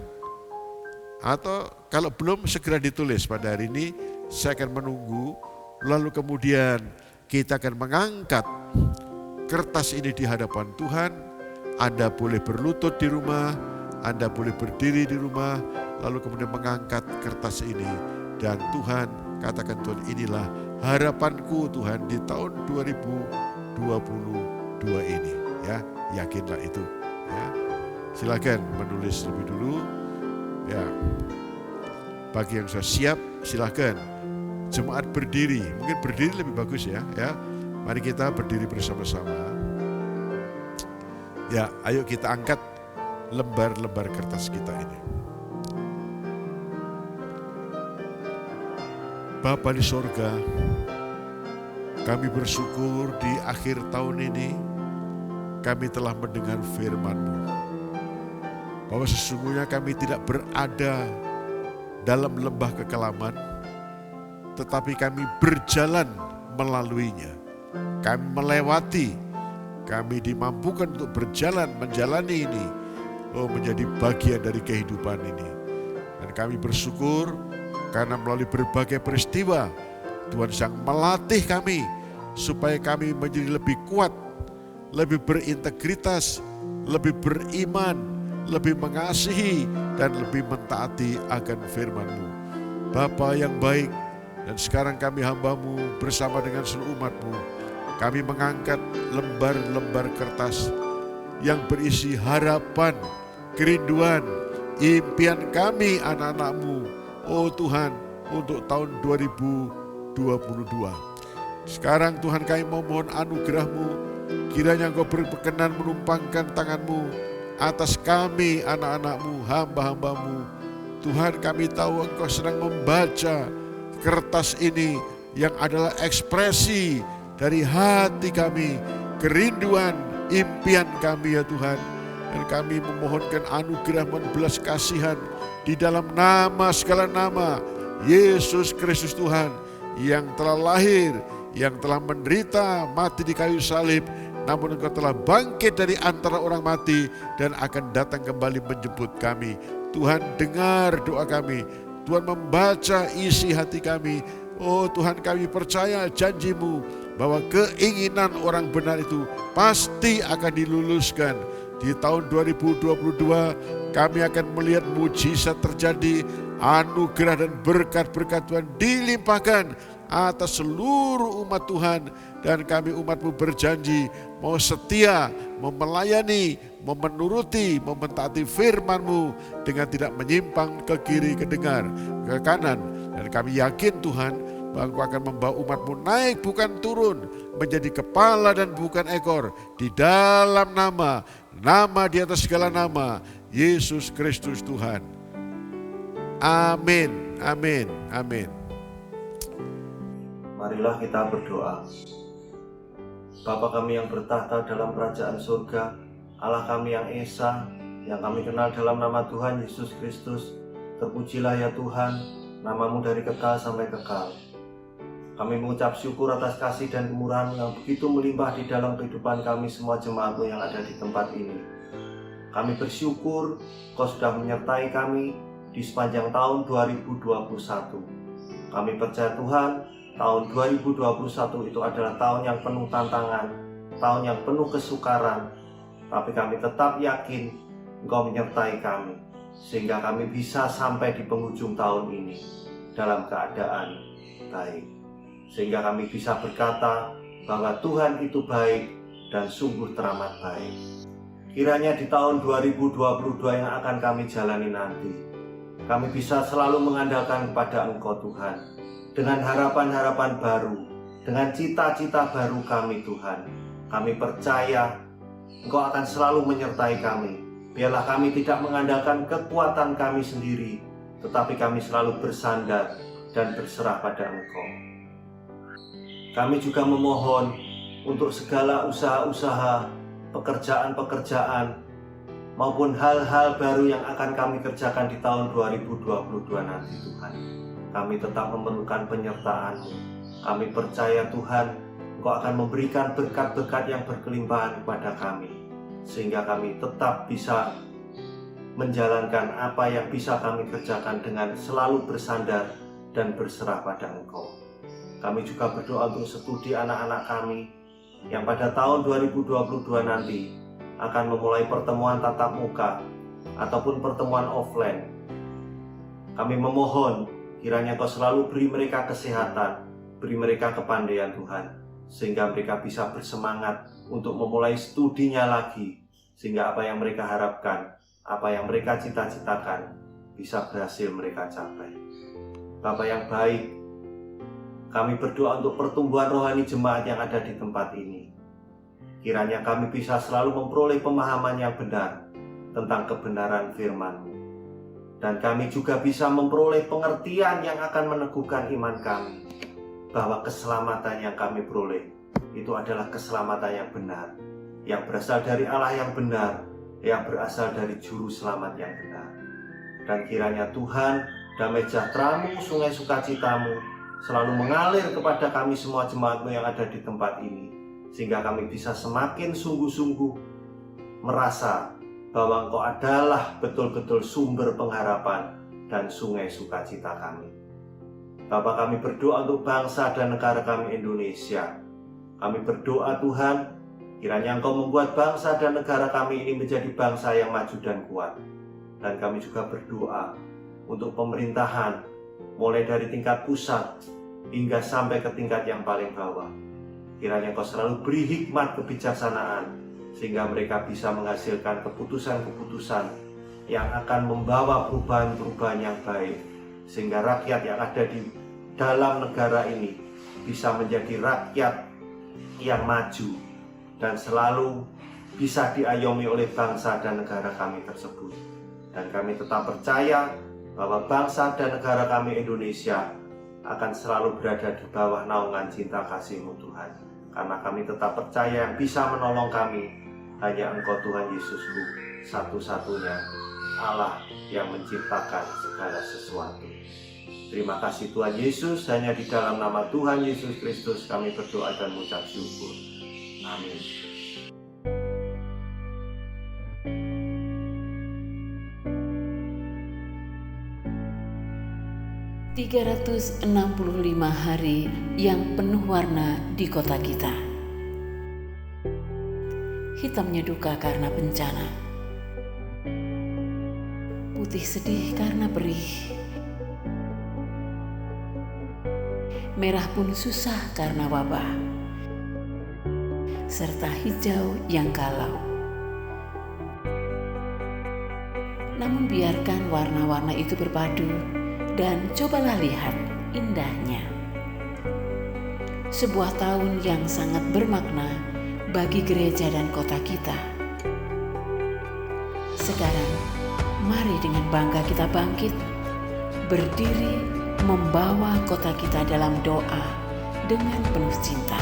Atau kalau belum segera ditulis pada hari ini, saya akan menunggu, lalu kemudian kita akan mengangkat kertas ini di hadapan Tuhan. Anda boleh berlutut di rumah, Anda boleh berdiri di rumah, lalu kemudian mengangkat kertas ini. Dan Tuhan, katakan Tuhan, inilah harapanku Tuhan di tahun 2022 ini. Ya, yakinlah itu. Ya. Silakan menulis lebih dulu. Ya, bagi yang sudah siap, silakan. Jemaat berdiri, mungkin berdiri lebih bagus ya. Ya, mari kita berdiri bersama-sama. Ya, ayo kita angkat lembar-lembar kertas kita ini. Bapa di sorga, kami bersyukur di akhir tahun ini kami telah mendengar firman-Mu. Bahwa sesungguhnya kami tidak berada dalam lembah kekelaman, tetapi kami berjalan melaluinya. Kami melewati, kami dimampukan untuk berjalan, menjalani ini. Menjadi bagian dari kehidupan ini. Dan kami bersyukur karena melalui berbagai peristiwa, Tuhan sedang melatih kami supaya kami menjadi lebih kuat, lebih berintegritas, lebih beriman, lebih mengasihi, dan lebih mentaati akan firman-Mu. Bapa yang baik, dan sekarang kami hamba-Mu bersama dengan seluruh umat-Mu, kami mengangkat lembar-lembar kertas yang berisi harapan, kerinduan, impian kami anak-anak-Mu, oh Tuhan, untuk tahun 2022. Sekarang Tuhan kami memohon anugerah-Mu, kiranya Engkau berkenan menumpangkan tangan-Mu atas kami anak-anak-Mu, hamba-hamba-Mu. Tuhan, kami tahu Engkau sedang membaca kertas ini yang adalah ekspresi dari hati kami, kerinduan, impian kami ya Tuhan. Dan kami memohonkan anugerah dan belas kasihan di dalam nama segala nama, Yesus Kristus Tuhan, yang telah lahir, yang telah menderita, mati di kayu salib, namun Engkau telah bangkit dari antara orang mati dan akan datang kembali menjemput kami. Tuhan, dengar doa kami. Tuhan, membaca isi hati kami. Oh Tuhan, kami percaya janji-Mu bahwa keinginan orang benar itu pasti akan diluluskan. Di tahun 2022 kami akan melihat mujizat terjadi, anugerah dan berkat-berkat Tuhan dilimpahkan atas seluruh umat Tuhan. Dan kami umat-Mu berjanji mau setia, mau melayani, mau menuruti, mau mentaati firman-Mu dengan tidak menyimpang ke kiri, ke dengar, ke kanan. Dan kami yakin Tuhan bahwa Engkau akan membawa umat-Mu naik bukan turun, menjadi kepala dan bukan ekor, di dalam nama di atas segala nama, Yesus Kristus Tuhan. Amin, amin, amin. Marilah kita berdoa. Bapa kami yang bertahta dalam kerajaan surga, Allah kami yang esa, yang kami kenal dalam nama Tuhan Yesus Kristus, terpujilah ya Tuhan, nama-Mu dari kekal sampai kekal. Kami mengucap syukur atas kasih dan kemurahan yang begitu melimpah di dalam kehidupan kami semua jemaat-Mu yang ada di tempat ini. Kami bersyukur Kau sudah menyertai kami di sepanjang tahun 2021. Kami percaya Tuhan, tahun 2021 itu adalah tahun yang penuh tantangan, tahun yang penuh kesukaran. Tapi kami tetap yakin Engkau menyertai kami, sehingga kami bisa sampai di penghujung tahun ini dalam keadaan baik. Sehingga kami bisa berkata bahwa Tuhan itu baik dan sungguh teramat baik. Kiranya di tahun 2022 yang akan kami jalani nanti, kami bisa selalu mengandalkan kepada Engkau Tuhan, dengan harapan-harapan baru, dengan cita-cita baru kami Tuhan. Kami percaya Engkau akan selalu menyertai kami. Biarlah kami tidak mengandalkan kekuatan kami sendiri, tetapi kami selalu bersandar dan berserah pada Engkau. Kami juga memohon untuk segala usaha-usaha, pekerjaan-pekerjaan, maupun hal-hal baru yang akan kami kerjakan di tahun 2022 nanti Tuhan. Kami tetap memerlukan penyertaan-Mu. Kami percaya Tuhan, Engkau akan memberikan berkat-berkat yang berkelimpahan kepada kami, sehingga kami tetap bisa menjalankan apa yang bisa kami kerjakan dengan selalu bersandar dan berserah pada Engkau. Kami juga berdoa untuk studi anak-anak kami yang pada tahun 2022 nanti akan memulai pertemuan tatap muka ataupun pertemuan offline. Kami memohon kiranya Kau selalu beri mereka kesehatan, beri mereka kepandaian Tuhan, sehingga mereka bisa bersemangat untuk memulai studinya lagi, sehingga apa yang mereka harapkan, apa yang mereka cita-citakan bisa berhasil mereka capai. Bapa yang baik, kami berdoa untuk pertumbuhan rohani jemaat yang ada di tempat ini. Kiranya kami bisa selalu memperoleh pemahaman yang benar tentang kebenaran firman-Mu. Dan kami juga bisa memperoleh pengertian yang akan meneguhkan iman kami, bahwa keselamatan yang kami peroleh itu adalah keselamatan yang benar, yang berasal dari Allah yang benar, yang berasal dari Juru Selamat yang benar. Dan kiranya Tuhan, damai sejahtera-Mu, sungai sukacita-Mu selalu mengalir kepada kami semua jemaat-Mu yang ada di tempat ini, sehingga kami bisa semakin sungguh-sungguh merasa bahwa Engkau adalah betul-betul sumber pengharapan dan sungai sukacita kami. Bapa, kami berdoa untuk bangsa dan negara kami Indonesia. Kami berdoa Tuhan, kiranya Engkau membuat bangsa dan negara kami ini menjadi bangsa yang maju dan kuat. Dan kami juga berdoa untuk pemerintahan, mulai dari tingkat pusat hingga sampai ke tingkat yang paling bawah. Kiranya Engkau selalu beri hikmat kebijaksanaan, sehingga mereka bisa menghasilkan keputusan-keputusan yang akan membawa perubahan-perubahan yang baik, sehingga rakyat yang ada di dalam negara ini bisa menjadi rakyat yang maju dan selalu bisa diayomi oleh bangsa dan negara kami tersebut. Dan kami tetap percaya bahwa bangsa dan negara kami Indonesia akan selalu berada di bawah naungan cinta kasih-Mu Tuhan. Karena kami tetap percaya yang bisa menolong kami hanya Engkau Tuhan Yesusku, satu-satunya Allah yang menciptakan segala sesuatu. Terima kasih Tuhan Yesus, hanya di dalam nama Tuhan Yesus Kristus kami berdoa dan mengucap syukur. Amin. ...365 hari yang penuh warna di kota kita. Hitamnya duka karena bencana, putih sedih karena perih, merah pun susah karena wabah, serta hijau yang galau. Namun biarkan warna-warna itu berpadu, dan cobalah lihat indahnya. Sebuah tahun yang sangat bermakna bagi gereja dan kota kita. Sekarang, mari dengan bangga kita bangkit, berdiri membawa kota kita dalam doa dengan penuh cinta.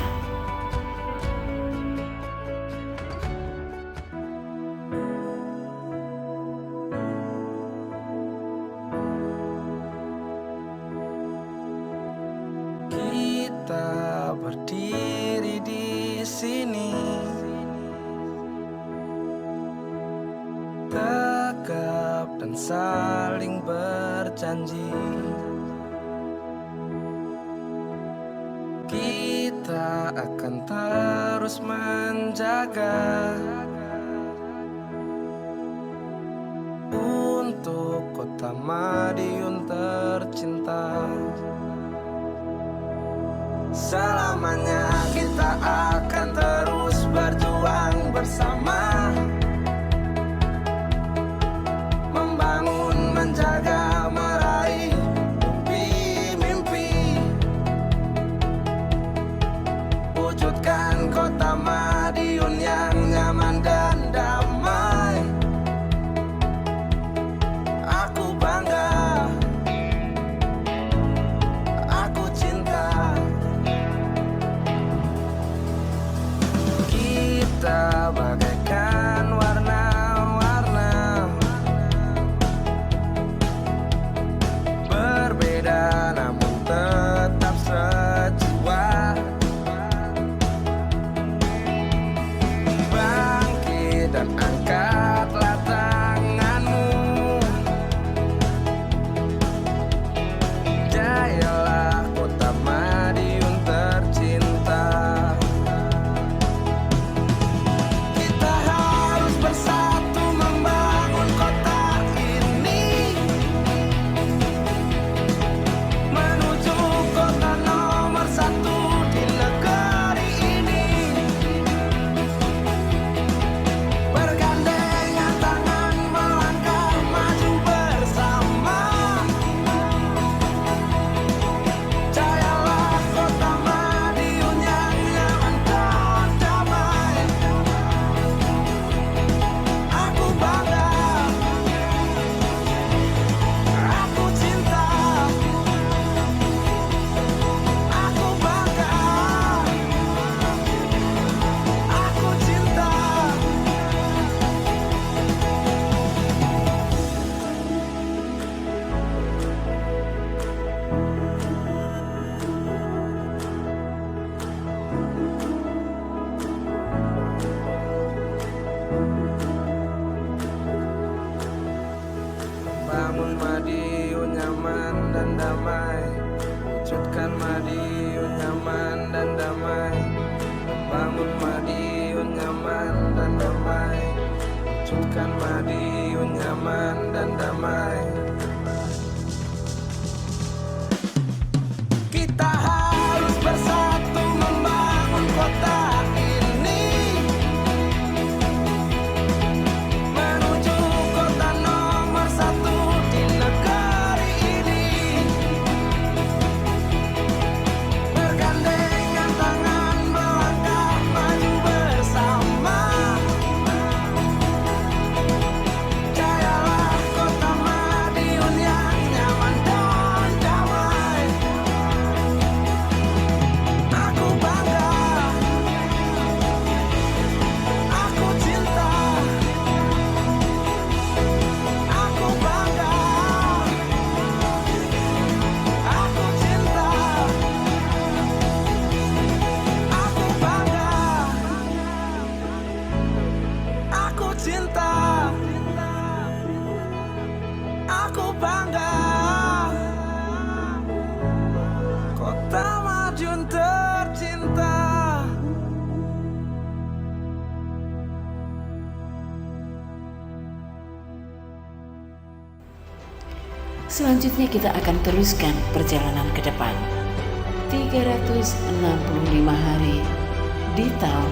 Kita berdiri di sini, tegap dan saling berjanji. Kita akan terus menjaga untuk kota Madiun tercinta. Selamanya kita akan terus berjuang bersama, membangun, menjaga, meraih mimpi-mimpi, wujudkan kota Madiun yang nyaman dan damai. Aku bangga, aku cinta. Selanjutnya kita akan teruskan perjalanan ke depan. 365 hari di tahun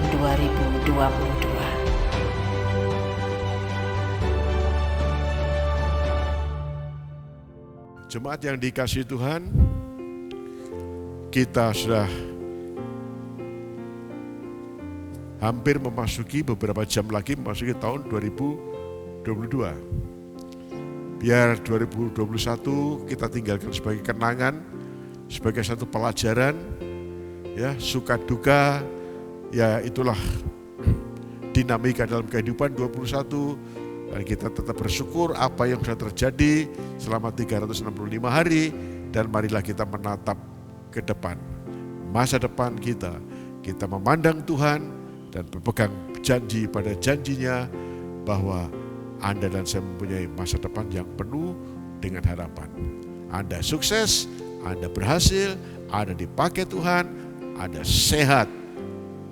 2022. Jemaat yang dikasihi Tuhan, kita sudah hampir memasuki beberapa jam lagi memasuki tahun 2022. Biar 2021 kita tinggalkan sebagai kenangan, sebagai satu pelajaran, ya suka duka, ya itulah dinamika dalam kehidupan 21. Dan kita tetap bersyukur apa yang sudah terjadi selama 365 hari dan marilah kita menatap ke depan. Masa depan kita memandang Tuhan dan berpegang janji pada janjinya bahwa Anda dan saya mempunyai masa depan yang penuh dengan harapan. Anda sukses, Anda berhasil, Anda dipakai Tuhan, Anda sehat.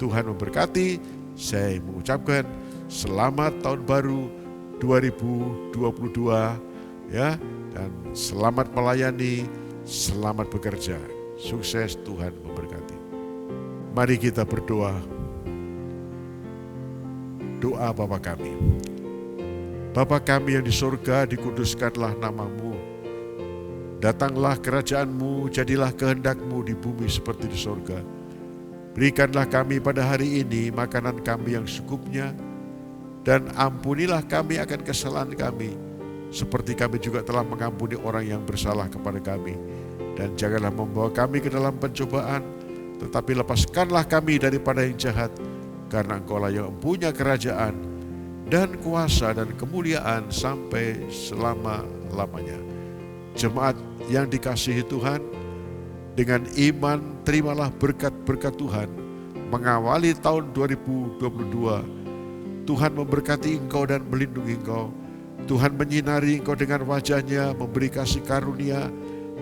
Tuhan memberkati, saya mengucapkan selamat tahun baru 2022 ya, dan selamat melayani, selamat bekerja. Sukses, Tuhan memberkati. Mari kita berdoa. Doa Bapa kami. Bapa kami yang di surga, dikuduskanlah nama-Mu. Datanglah kerajaan-Mu, jadilah kehendak-Mu di bumi seperti di surga. Berikanlah kami pada hari ini makanan kami yang secukupnya, dan ampunilah kami akan kesalahan kami, seperti kami juga telah mengampuni orang yang bersalah kepada kami. Dan janganlah membawa kami ke dalam pencobaan, tetapi lepaskanlah kami daripada yang jahat, karena Engkau lah yang mempunyai kerajaan dan kuasa dan kemuliaan sampai selama-lamanya. Jemaat yang dikasihi Tuhan, dengan iman terimalah berkat-berkat Tuhan mengawali tahun 2022. Tuhan memberkati engkau dan melindungi engkau. Tuhan menyinari engkau dengan wajah-Nya, memberi kasih karunia.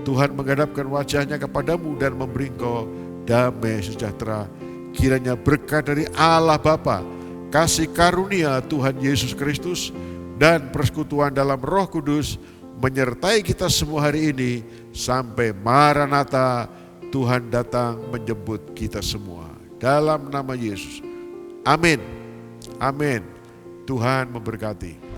Tuhan menghadapkan wajah-Nya kepadamu dan memberi engkau damai sejahtera. Kiranya berkat dari Allah Bapa, kasih karunia Tuhan Yesus Kristus, dan persekutuan dalam Roh Kudus menyertai kita semua hari ini sampai Maranatha, Tuhan datang menjemput kita semua. Dalam nama Yesus. Amin. Amin. Tuhan memberkati.